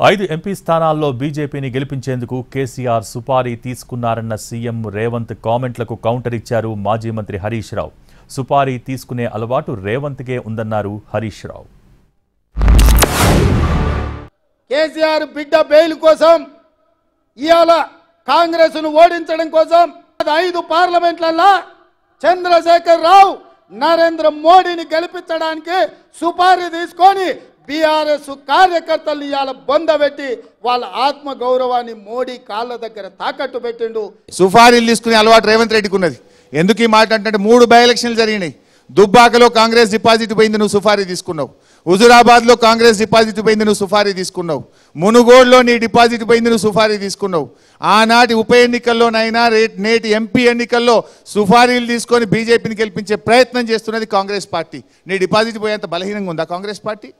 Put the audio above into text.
5 MP స్థానాల్లో బీజేపీని గెలిపించేందుకు KCR supari తీసుకున్నారన్న CM Revanth కామెంట్లకు counter ఇచ్చారు మాజీ మంత్రి హరీష్ రావు. సుపారీ తీసుకునే అలవాటు రేవంత్కే ఉందన్నారు హరీష్ రావు. కేసీఆర్ బిడ్డ బెయిల్ కోసం ఇయాల కాంగ్రెస్ ను ఓడించడం కోసం 5 పార్లమెంట్లలో చంద్రశేఖర్ రావు నరేంద్ర మోడీని గెలిపించడానికి సుపారీ తీసుకొని బీఆర్ఎస్ కార్యకర్తలు ఇయాల బొందబెట్టి వాళ్ళ ఆత్మ గౌరవాన్ని మోడీ కాళ్ళ దగ్గర తాకట్టు పెట్టిండు. సుపారీలు తీసుకునే అలవాటు రేవంత్ రెడ్డికి ఉన్నది. ఎందుకు ఈ మాట అంటే 3 బై ఎలక్షన్లు జరిగినాయి. దుబ్బాకలో కాంగ్రెస్ డిపాజిట్ పోయింది, నువ్వు సుపారీ తీసుకున్నావు. హుజురాబాద్లో కాంగ్రెస్ డిపాజిట్ పోయింది, నువ్వు సుపారీ తీసుకున్నావు. మునుగోడులో నీ డిపాజిట్ పోయింది, నువ్వు సుపారీ తీసుకున్నావు. ఆనాటి ఉప ఎన్నికల్లోనైనా నేటి ఎంపీ ఎన్నికల్లో సుపారీలు తీసుకొని బీజేపీని గెలిపించే ప్రయత్నం చేస్తున్నది కాంగ్రెస్ పార్టీ. నీ డిపాజిట్ పోయేంత బలహీనంగా ఉందా కాంగ్రెస్ పార్టీ?